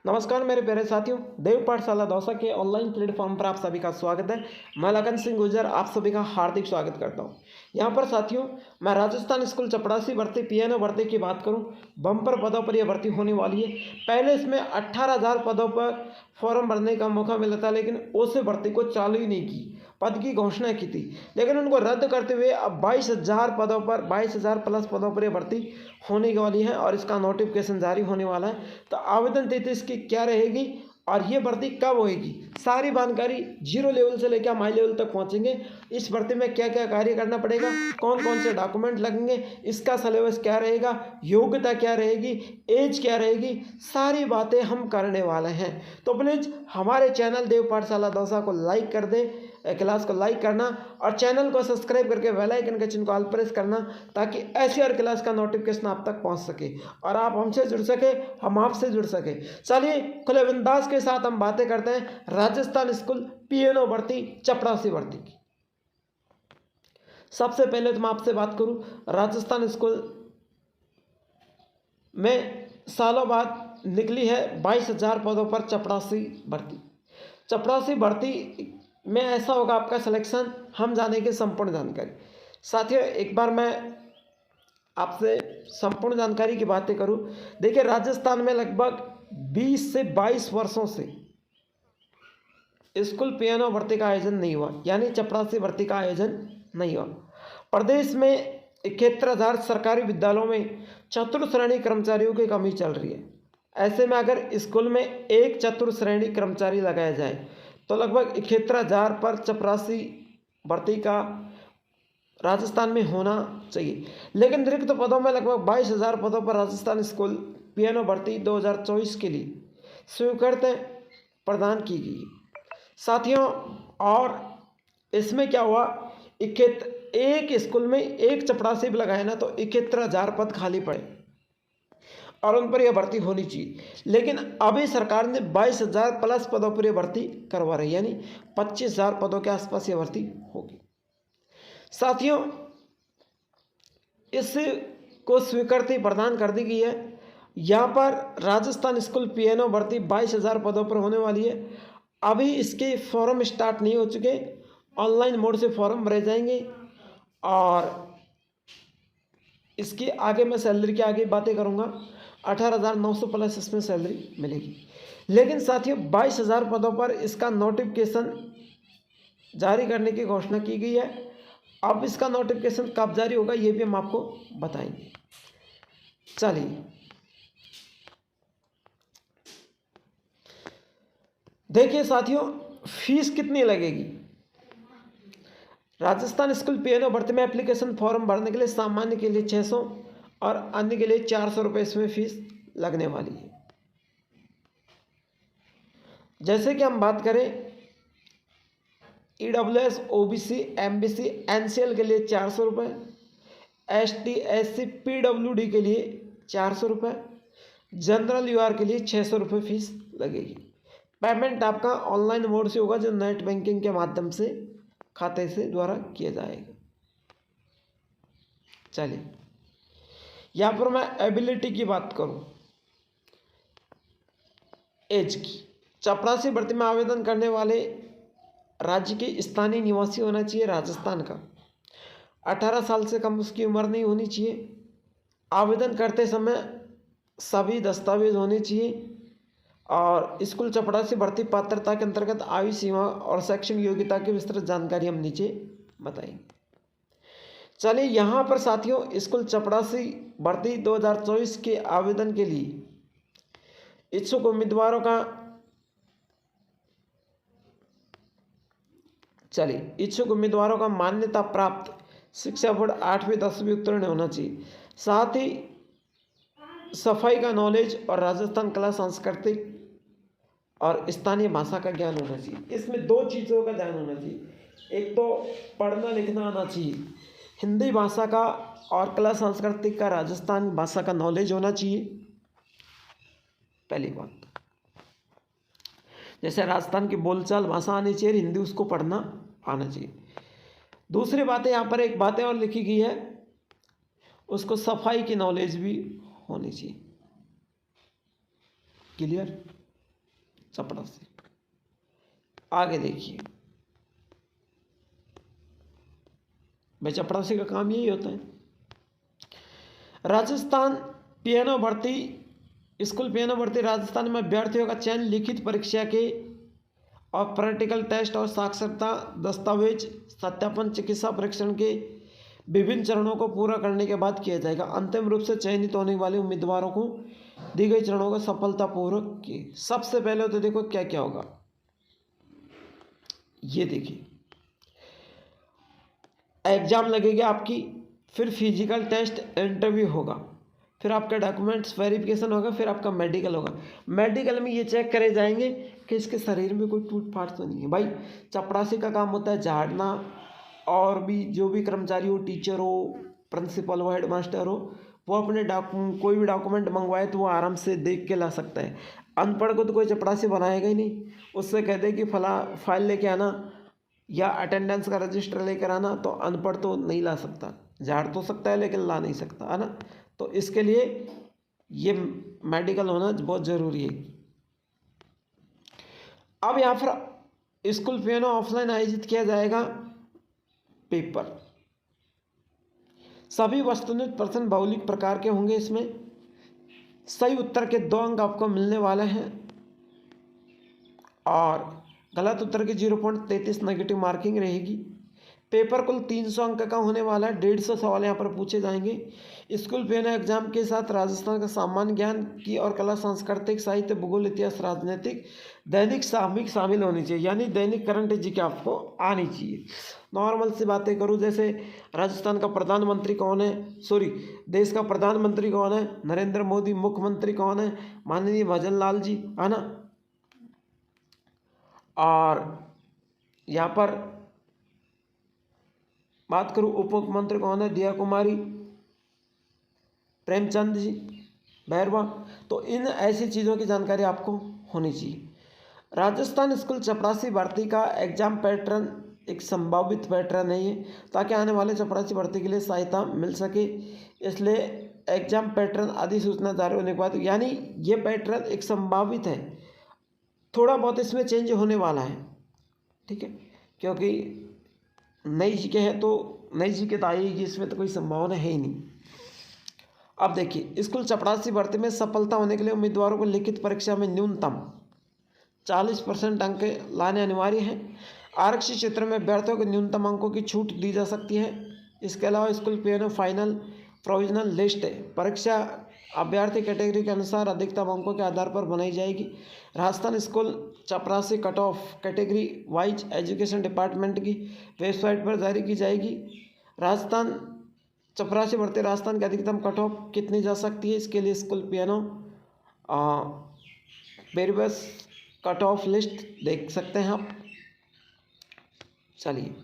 नमस्कार मेरे प्यारे साथियों, देव पाठशाला दौसा के ऑनलाइन प्लेटफॉर्म पर आप सभी का स्वागत है। मैं लगन सिंह गुर्जर आप सभी का हार्दिक स्वागत करता हूं। यहां पर साथियों, मैं राजस्थान स्कूल चपरासी भर्ती पीएनओ भर्ती की बात करूं, बम्पर पदों पर यह भर्ती होने वाली है। पहले इसमें 18,000 पदों पर फॉर्म भरने का मौका मिला था, लेकिन उस भर्ती को चालू ही नहीं की। पद की घोषणा की थी, लेकिन उनको रद्द करते हुए अब 22,000 पदों पर 22,000 प्लस पदों पर यह भर्ती होने वाली है और इसका नोटिफिकेशन जारी होने वाला है। तो आवेदन तिथि इसकी क्या रहेगी और ये भर्ती कब होएगी, सारी जानकारी जीरो लेवल से लेकर हम हाई लेवल तक पहुंचेंगे। इस भर्ती में क्या क्या कार्य करना पड़ेगा, कौन कौन से डॉक्यूमेंट लगेंगे, इसका सिलेबस क्या रहेगा, योग्यता क्या रहेगी, एज क्या रहेगी, सारी बातें हम करने वाले हैं। तो प्लीज़ हमारे चैनल देव पाठशाला दौसा को लाइक कर दे, क्लास को लाइक करना और चैनल को सब्सक्राइब करके बेल आइकन के चिन्ह को ऑल प्रेस करना, ताकि ऐसी हर क्लास का नोटिफिकेशन आप तक पहुंच सके और आप हमसे जुड़ सके, हम आपसे जुड़ सके। चलिए खुले बिंदास के साथ हम बातें करते हैं राजस्थान स्कूल पीएनओ भर्ती चपरासी भर्ती की। सबसे पहले तो मैं आपसे बात करूं, राजस्थान स्कूल में सालों बाद निकली है 22,000 पदों पर चपरासी भर्ती। चपरासी भर्ती में ऐसा होगा आपका सिलेक्शन, हम जानेंगे संपूर्ण जानकारी। साथियों, एक बार मैं आपसे संपूर्ण जानकारी की बातें करूं, देखिए राजस्थान में लगभग 20 से 22 वर्षों से स्कूल पीएनओ भर्ती का आयोजन नहीं हुआ, यानी चपरासी भर्ती का आयोजन नहीं हुआ। प्रदेश में 71,000 सरकारी विद्यालयों में चतुर्थ श्रेणी कर्मचारियों की कमी चल रही है। ऐसे में अगर स्कूल में एक चतुर्थ श्रेणी कर्मचारी लगाया जाए तो लगभग 71,000 पर चपरासी भर्ती का राजस्थान में होना चाहिए। लेकिन रिक्त पदों में लगभग 22,000 पदों पर राजस्थान स्कूल पीएनओ भर्ती 2024 के लिए स्वीकृति प्रदान की गई। साथियों, और इसमें क्या हुआ, एक स्कूल में एक चपरासी भी लगाए ना तो 71,000 पद खाली पड़े और उन पर यह भर्ती होनी चाहिए। लेकिन अभी सरकार ने 22,000 प्लस पदों पर यह भर्ती करवा रही है, यानी 25,000 पदों के आसपास यह भर्ती होगी। साथियों, इसको स्वीकृति प्रदान कर दी गई है। यहाँ पर राजस्थान स्कूल पीएनओ भर्ती 22,000 पदों पर होने वाली है। अभी इसके फॉर्म स्टार्ट नहीं हो चुके, ऑनलाइन मोड से फॉर्म भरे जाएंगे और इसकी आगे मैं सैलरी की आगे बातें करूँगा। 18,900 प्लस इसमें सैलरी मिलेगी। लेकिन साथियों, 22,000 पदों पर इसका नोटिफिकेशन जारी करने की घोषणा की गई है। अब इसका नोटिफिकेशन कब जारी होगा ये भी हम आपको बताएंगे। चलिए देखिए साथियों, फीस कितनी लगेगी। राजस्थान स्कूल पीएनओ भर्ती में एप्लीकेशन फॉर्म भरने के लिए सामान्य के लिए 600 और अन्य के लिए 400 रुपये इसमें फीस लगने वाली है। जैसे कि हम बात करें, ईडब्ल्यूएस, ओबीसी, एमबीसी, एनसीएल के लिए 400 रुपये, एसटी, एससी, पीडब्ल्यूडी के लिए 400 रुपये, जनरल यूआर के लिए 600 रुपये फीस लगेगी। पेमेंट आपका ऑनलाइन मोड से होगा, जो नेट बैंकिंग के माध्यम से खाते से द्वारा किया जाएगा। चलिए यहाँ पर मैं एबिलिटी की बात करूं, एज की। चपरासी भर्ती में आवेदन करने वाले राज्य के स्थानीय निवासी होना चाहिए राजस्थान का। 18 साल से कम उसकी उम्र नहीं होनी चाहिए। आवेदन करते समय सभी दस्तावेज होने चाहिए और स्कूल चपरासी भर्ती पात्रता के अंतर्गत आयु सीमा और शैक्षणिक योग्यता की विस्तृत जानकारी हम नीचे बताएंगे। चलिए यहाँ पर साथियों, स्कूल चपरासी भर्ती 2024 के आवेदन के लिए इच्छुक उम्मीदवारों का मान्यता प्राप्त शिक्षा बोर्ड 8वीं 10वीं उत्तीर्ण होना चाहिए। साथ ही सफाई का नॉलेज और राजस्थान कला सांस्कृतिक और स्थानीय भाषा का ज्ञान होना चाहिए। इसमें दो चीज़ों का ध्यान होना चाहिए, एक तो पढ़ना लिखना आना चाहिए हिंदी भाषा का, और कला सांस्कृतिक का राजस्थान भाषा का नॉलेज होना चाहिए। पहली बात, जैसे राजस्थान की बोलचाल भाषा आनी चाहिए, हिंदी उसको पढ़ना आना चाहिए। दूसरी बात है, यहाँ पर एक बातें और लिखी गई है, उसको सफाई की नॉलेज भी होनी चाहिए। क्लियर। चपरासी। आगे देखिए भाई, चपरासी का काम यही होता है। राजस्थान पियानो भर्ती स्कूल पियानो भर्ती राजस्थान में अभ्यर्थियों का चयन लिखित परीक्षा के और प्रैक्टिकल टेस्ट और साक्षरता दस्तावेज सत्यापन चिकित्सा परीक्षण के विभिन्न चरणों को पूरा करने के बाद किया जाएगा। अंतिम रूप से चयनित होने वाले उम्मीदवारों को दी गई चरणों को सफलतापूर्वक की। सबसे पहले तो देखो क्या क्या होगा, ये देखिए एग्जाम लगेगी आपकी, फिर फिजिकल टेस्ट इंटरव्यू होगा, फिर आपका डॉक्यूमेंट्स वेरिफिकेशन होगा, फिर आपका मेडिकल होगा। मेडिकल में ये चेक करे जाएंगे कि इसके शरीर में कोई टूट फाट तो नहीं है। भाई चपरासी का काम होता है झाड़ना, और भी जो भी कर्मचारी हो, टीचर हो, प्रिंसिपल हो, हेडमास्टर हो, वो अपने कोई भी डॉक्यूमेंट मंगवाए तो वो आराम से देख के ला सकता है। अनपढ़ को तो कोई चपरासी बनाएगा ही नहीं। उससे कह दे कि फला फाइल लेके आना या अटेंडेंस का रजिस्टर लेकर आना, तो अनपढ़ तो नहीं ला सकता। झाड़ तो सकता है लेकिन ला नहीं सकता, है ना। तो इसके लिए ये मेडिकल होना बहुत ज़रूरी है। अब यहाँ पर स्कूल पियानो ऑफलाइन आयोजित किया जाएगा। पेपर सभी वस्तुनिष्ठ प्रश्न भौगोलिक प्रकार के होंगे। इसमें सही उत्तर के 2 अंक आपको मिलने वाले हैं और गलत उत्तर की 0.33 नेगेटिव मार्किंग रहेगी। पेपर कुल 300 अंक का होने वाला है। 150 सवाल यहाँ पर पूछे जाएंगे। स्कूल पियानो एग्जाम के साथ राजस्थान का सामान्य ज्ञान की और कला, सांस्कृतिक, साहित्य, भूगोल, इतिहास, राजनीतिक, दैनिक सामयिक शामिल होनी चाहिए, यानी दैनिक करंट जी के आपको आनी चाहिए। नॉर्मल से बातें करूँ, जैसे राजस्थान का प्रधानमंत्री कौन है, देश का प्रधानमंत्री कौन है, नरेंद्र मोदी। मुख्यमंत्री कौन है, माननीय भजन लाल जी, है ना। और यहाँ पर बात करूँ उप मुख्यमंत्री कौन है, दिया कुमारी, प्रेमचंद जी, बैरवा। तो इन ऐसी चीज़ों की जानकारी आपको होनी चाहिए। राजस्थान स्कूल चपरासी भर्ती का एग्जाम पैटर्न एक संभावित पैटर्न है ये, ताकि आने वाले चपरासी भर्ती के लिए सहायता मिल सके। इसलिए एग्जाम पैटर्न अधिसूचना जारी होने के बाद, यानी ये पैटर्न एक संभावित है, थोड़ा बहुत इसमें चेंज होने वाला है, ठीक है, क्योंकि नई जीके है तो नई जीके तो आएगी, इसमें तो कोई संभावना है ही नहीं। अब देखिए, स्कूल चपरासी भर्ती में सफलता होने के लिए उम्मीदवारों को लिखित परीक्षा में न्यूनतम 40% अंक लाने अनिवार्य हैं। आरक्षित क्षेत्र में अभ्यर्थियों को न्यूनतम अंकों की छूट दी जा सकती है। इसके अलावा school piano final provisional list परीक्षा अभ्यर्थी कैटेगरी के अनुसार अधिकतम अंकों के आधार पर बनाई जाएगी। राजस्थान स्कूल चपरासी cut off category wise education department की वेबसाइट पर जारी की जाएगी। राजस्थान चपरासी भर्ती राजस्थान की अधिकतम कट ऑफ कितनी जा सकती है, इसके लिए school piano various cut off list देख सकते हैं आप। चलिए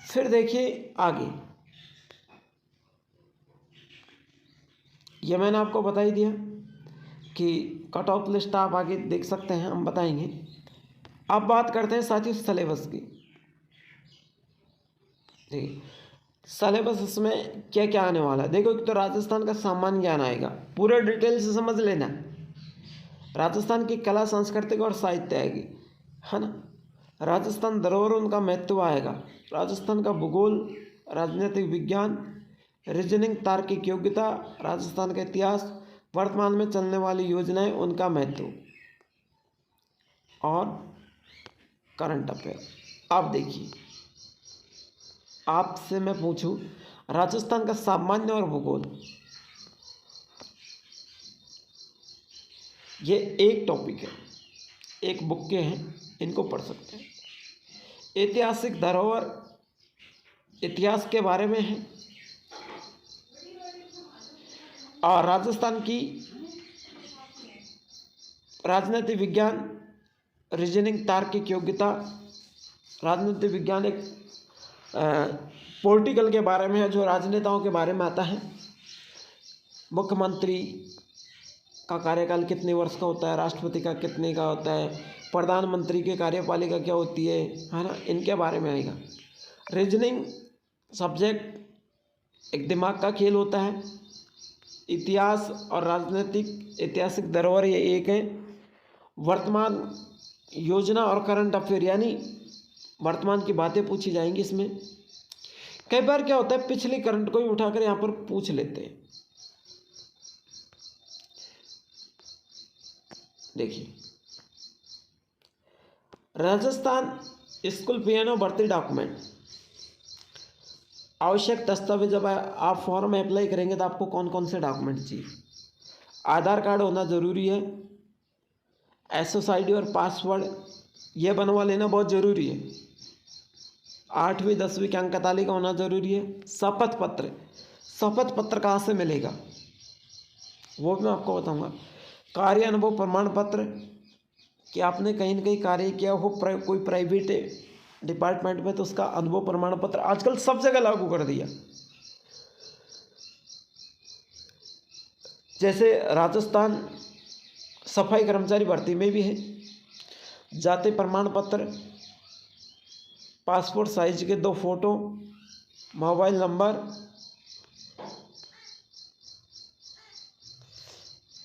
फिर देखिए आगे, ये मैंने आपको बता ही दिया कि कट ऑफ लिस्ट आप आगे देख सकते हैं, हम बताएंगे। अब बात करते हैं साथियों सिलेबस की। ठीक, सिलेबस इसमें क्या क्या आने वाला है। देखो, एक तो राजस्थान का सामान्य ज्ञान आएगा, पूरे डिटेल से समझ लेना। राजस्थान की कला, सांस्कृतिक और साहित्य आएगी, है ना। राजस्थान धरोहर उनका महत्व आएगा। राजस्थान का भूगोल, राजनीतिक विज्ञान, रीजनिंग, तार्किक योग्यता, राजस्थान का इतिहास, वर्तमान में चलने वाली योजनाएं, उनका महत्व और करंट अफेयर। अब देखिए, आपसे मैं पूछूं राजस्थान का सामान्य और भूगोल, ये एक टॉपिक है, एक बुक के हैं, इनको पढ़ सकते हैं। ऐतिहासिक धरोहर इतिहास के बारे में है, और राजस्थान की राजनीति विज्ञान, रीजनिंग, तार्किक योग्यता। राजनीति विज्ञान एक पॉलिटिकल के बारे में है, जो राजनेताओं के बारे में आता है। मुख्यमंत्री का कार्यकाल कितने वर्ष का होता है, राष्ट्रपति का कितने का होता है, प्रधानमंत्री की कार्यपालिका क्या होती है ना, इनके बारे में आएगा। रीजनिंग सब्जेक्ट एक दिमाग का खेल होता है, इतिहास और राजनीतिक ऐतिहासिक धरोहर ये एक है। वर्तमान योजना और करंट अफेयर यानी वर्तमान की बातें पूछी जाएंगी इसमें। कई बार क्या होता है पिछली करंट को ही उठाकर यहाँ पर पूछ लेते हैं। देखिए, राजस्थान स्कूल पियानो भर्ती डॉक्यूमेंट, आवश्यक दस्तावेज। जब आप फॉर्म अप्लाई करेंगे तो आपको कौन कौन से डॉक्यूमेंट चाहिए? आधार कार्ड होना ज़रूरी है, SSID और पासवर्ड ये बनवा लेना बहुत ज़रूरी है। 8वीं 10वीं की अंक तालिका होना ज़रूरी है। शपथ पत्र, शपथ पत्र कहाँ से मिलेगा वो भी मैं आपको बताऊंगा। कार्य अनुभव प्रमाण पत्र कि आपने कहीं ना कहीं कार्य किया हो कोई प्राइवेट डिपार्टमेंट में, तो उसका अनुभव प्रमाण पत्र आजकल सब जगह लागू कर दिया। जैसे राजस्थान सफाई कर्मचारी भर्ती में भी है। जाति प्रमाण पत्र, पासपोर्ट साइज के 2 फोटो, मोबाइल नंबर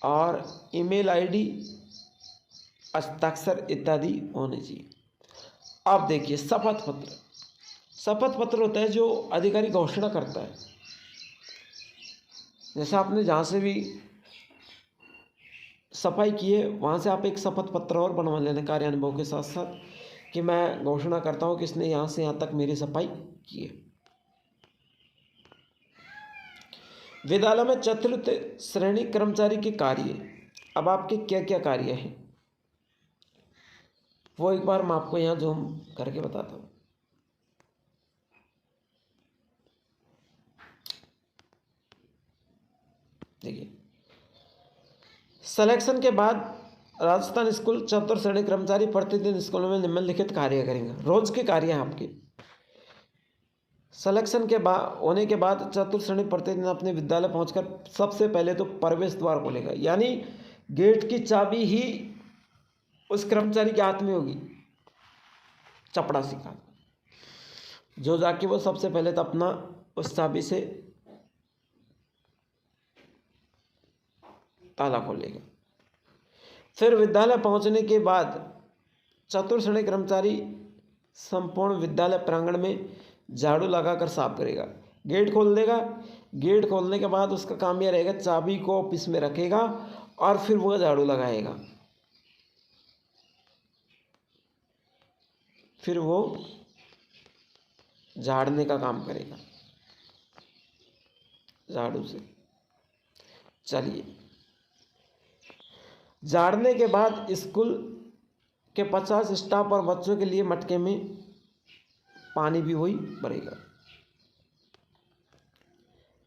और ईमेल आईडी, हस्ताक्षर इत्यादि होने चाहिए। अब देखिए शपथ पत्र, शपथ पत्र होता है जो अधिकारी घोषणा करता है। जैसे आपने जहाँ से भी सफाई की है वहाँ से आप एक शपथ पत्र और बनवा लेना कार्य अनुभव के साथ साथ कि मैं घोषणा करता हूँ कि इसने यहाँ से यहाँ तक मेरी सफाई की है। विद्यालय में चतुर्थ श्रेणी कर्मचारी के कार्य, अब आपके क्या क्या कार्य हैं वो एक बार मैं आपको यहाँ जूम करके बताता हूँ। देखिए, सिलेक्शन के बाद राजस्थान स्कूल चतुर्थ श्रेणी कर्मचारी प्रतिदिन स्कूलों में निम्नलिखित कार्य करेंगे। रोज के कार्य हैं आपके। सिलेक्शन के बाद होने के बाद चतुर्थ श्रेणी प्रतिदिन अपने विद्यालय पहुंचकर सबसे पहले तो प्रवेश द्वार खोलेगा, यानी गेट की चाबी ही उस कर्मचारी के हाथ में होगी, चपड़ासी का, जो जाके वो सबसे पहले तो अपना उस चाबी से ताला खोलेगा। फिर विद्यालय पहुंचने के बाद चतुर्थ श्रेणी कर्मचारी संपूर्ण विद्यालय प्रांगण में झाड़ू लगाकर साफ करेगा, गेट खोल देगा। गेट खोलने के बाद उसका काम यह रहेगा चाबी को ऑफिस में रखेगा और फिर वह झाड़ू लगाएगा। फिर वो झाड़ने का काम करेगा झाड़ू से। चलिए, झाड़ने के बाद स्कूल के 50 स्टाफ और बच्चों के लिए मटके में पानी भी वही भरेगा।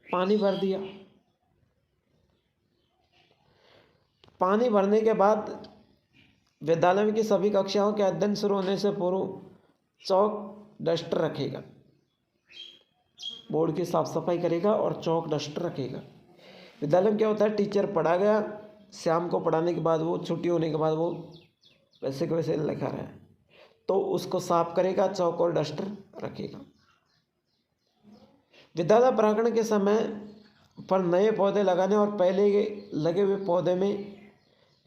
पानी भर दिया। पानी भरने के बाद विद्यालय की सभी कक्षाओं के अध्ययन शुरू होने से पूर्व चौक डस्टर रखेगा, बोर्ड की साफ सफाई करेगा और चौक डस्टर रखेगा। विद्यालय में क्या होता है, टीचर पढ़ा गया, शाम को पढ़ाने के बाद वो छुट्टी होने के बाद वो वैसे के वैसे लिखा रहा है तो उसको साफ करेगा, चौक और डस्टर रखेगा। विद्यालय प्रांगण के समय पर नए पौधे लगाने और पहले लगे हुए पौधे में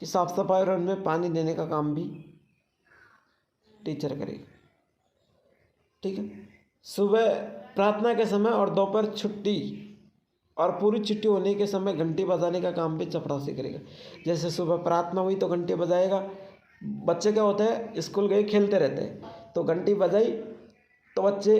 की साफ सफाई और उनमें पानी देने का काम भी टीचर करेगा। ठीक है। सुबह प्रार्थना के समय और दोपहर छुट्टी और पूरी छुट्टी होने के समय घंटी बजाने का काम भी चपरासी करेगा। जैसे सुबह प्रार्थना हुई तो घंटी बजाएगा। बच्चे क्या होता है, स्कूल गए खेलते रहते हैं तो घंटी बजाई तो बच्चे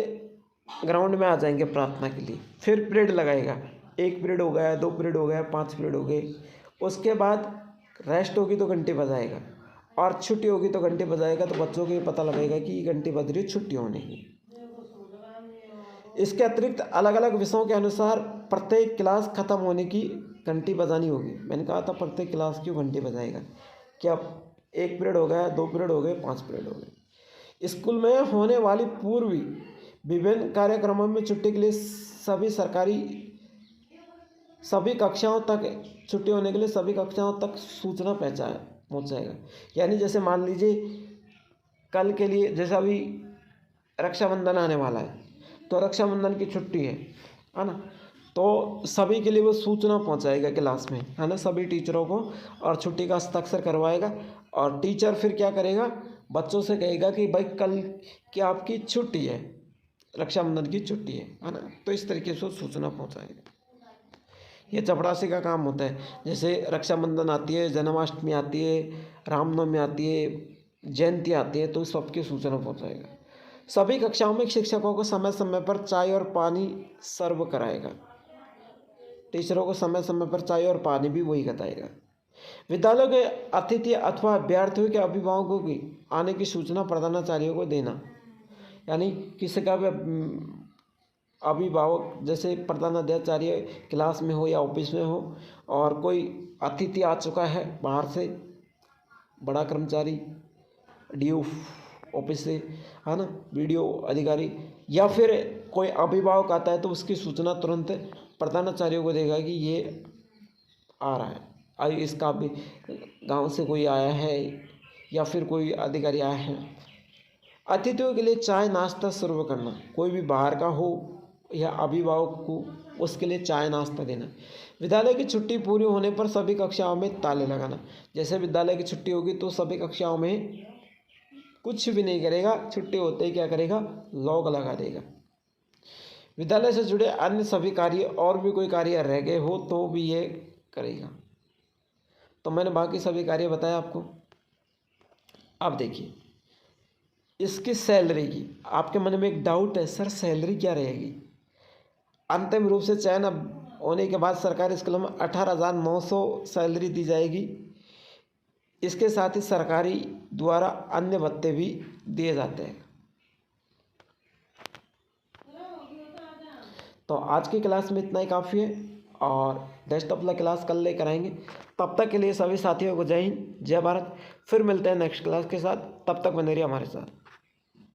ग्राउंड में आ जाएंगे प्रार्थना के लिए। फिर पीरियड लगाएगा, 1 पीरियड हो गया, 2 पीरियड हो गया, 5 पीरियड हो गए। उसके बाद रेस्ट होगी तो घंटी बजाएगा और छुट्टी होगी तो घंटी बजाएगा। तो बच्चों को ये पता लगेगा कि ये घंटी बज रही है, छुट्टी होने की। इसके अतिरिक्त अलग अलग विषयों के अनुसार प्रत्येक क्लास खत्म होने की घंटी बजानी होगी। मैंने कहा था प्रत्येक क्लास की घंटी बजाएगा। क्या 1 पीरियड हो गया, 2 पीरियड हो गए, 5 पीरियड हो गए। स्कूल में होने वाली पूर्वी विभिन्न कार्यक्रमों में छुट्टी के लिए सभी कक्षाओं तक छुट्टी होने के लिए सभी कक्षाओं तक सूचना पहुंचाएगा। यानी जैसे मान लीजिए कल के लिए, जैसा अभी रक्षाबंधन आने वाला है तो रक्षाबंधन की छुट्टी है ना, तो सभी के लिए वो सूचना पहुंचाएगा क्लास में, है ना, सभी टीचरों को, और छुट्टी का हस्ताक्षर करवाएगा। और टीचर फिर क्या करेगा, बच्चों से कहेगा कि भाई कल की आपकी छुट्टी है, रक्षाबंधन की छुट्टी है ना। तो इस तरीके से सूचना पहुंचाएगा। ये चपरासी का काम होता है। जैसे रक्षाबंधन आती है, जन्माष्टमी आती है, रामनवमी आती है, जयंती आती है, तो सबकी सूचना पहुंचाएगा। सभी कक्षाओं में शिक्षकों को समय समय पर चाय और पानी सर्व कराएगा। टीचरों को समय समय पर चाय और पानी भी वही बताएगा। विद्यालयों के अतिथि अथवा अभ्यर्थियों के अभिभावकों की आने की सूचना प्रधानाचार्यों को देना। यानी किसी का भी अभिभावक, जैसे प्रधानाचार्य क्लास में हो या ऑफिस में हो, और कोई अतिथि आ चुका है बाहर से, बड़ा कर्मचारी, डीओ ऑफिस से, है ना, वीडियो अधिकारी, या फिर कोई अभिभावक आता है, तो उसकी सूचना तुरंत प्रधानाचार्यों को देगा कि ये आ रहा है, आई इसका भी गांव से कोई आया है या फिर कोई अधिकारी आया है। अतिथियों के लिए चाय नाश्ता सर्व करना। कोई भी बाहर का हो या अभिभावक को, उसके लिए चाय नाश्ता देना। विद्यालय की छुट्टी पूरी होने पर सभी कक्षाओं में ताले लगाना। जैसे विद्यालय की छुट्टी होगी तो सभी कक्षाओं में कुछ भी नहीं करेगा, छुट्टी होते ही क्या करेगा, लॉक लगा देगा। विद्यालय से जुड़े अन्य सभी कार्य, और भी कोई कार्य रह गए हो तो भी ये करेगा। तो मैंने बाकी सभी कार्य बताया आपको। अब देखिए इसकी सैलरी की, आपके मन में एक डाउट है, सर सैलरी क्या रहेगी। अंतिम रूप से चयन होने के बाद सरकारी स्कूलों में 18,900 सैलरी दी जाएगी। इसके साथ ही सरकारी द्वारा अन्य भत्ते भी दिए जाते हैं। तो आज की क्लास में इतना ही काफ़ी है, और नेक्स्ट अपना क्लास कल लेकर आएंगे। तब तक के लिए सभी साथियों को जय हिंद, जय भारत। फिर मिलते हैं नेक्स्ट क्लास के साथ, तब तक बने रहिए हमारे साथ।